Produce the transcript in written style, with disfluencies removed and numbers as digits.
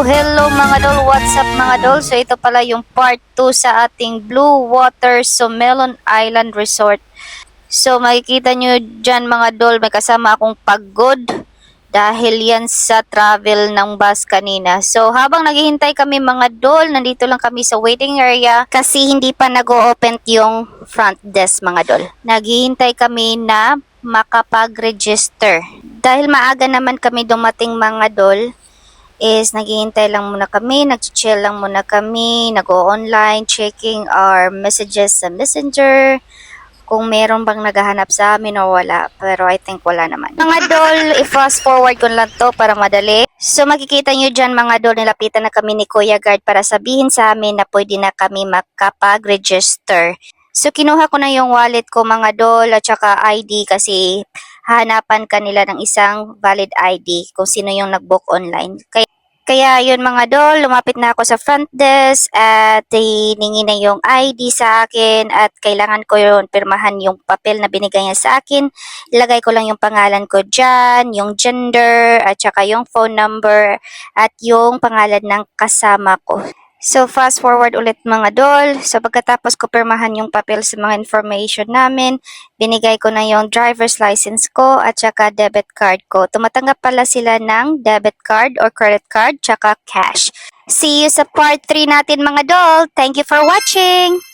Hello mga dol, what's up mga dol? So ito pala yung part 2 sa ating Blue Water Sumelon Island Resort. So makikita nyo dyan mga dol, may kasama akong pagod dahil yan sa travel ng bus kanina. So habang naghihintay kami mga dol, nandito lang kami sa waiting area kasi hindi pa nag-o-open yung front desk mga dol. Naghihintay kami na makapag-register. Dahil maaga naman kami dumating mga dol, is naghihintay lang muna kami, nag-chill lang muna kami, nag-o-online, checking our messages sa Messenger, kung meron bang naghahanap sa amin o wala. Pero I think wala naman. Mga dol, i-fast forward ko lang to para madali. So makikita nyo dyan mga dol, nilapitan na kami ni Kuya Guard para sabihin sa amin na pwede na kami makapag-register. So kinuha ko na yung wallet ko mga dol at saka ID kasi hanapan kanila ng isang valid ID kung sino yung nag-book online. Kaya yun mga dol, lumapit na ako sa front desk at hiningi na yung ID sa akin at kailangan ko yun pirmahan yung papel na binigay niya sa akin. Ilagay ko lang yung pangalan ko dyan, yung gender at saka yung phone number at yung pangalan ng kasama ko. So, fast forward ulit mga dol. So, pagkatapos ko pirmahan yung papel sa mga information namin, binigay ko na yung driver's license ko at saka debit card ko. Tumatanggap pala sila ng debit card or credit card, saka cash. See you sa part 3 natin mga dol. Thank you for watching!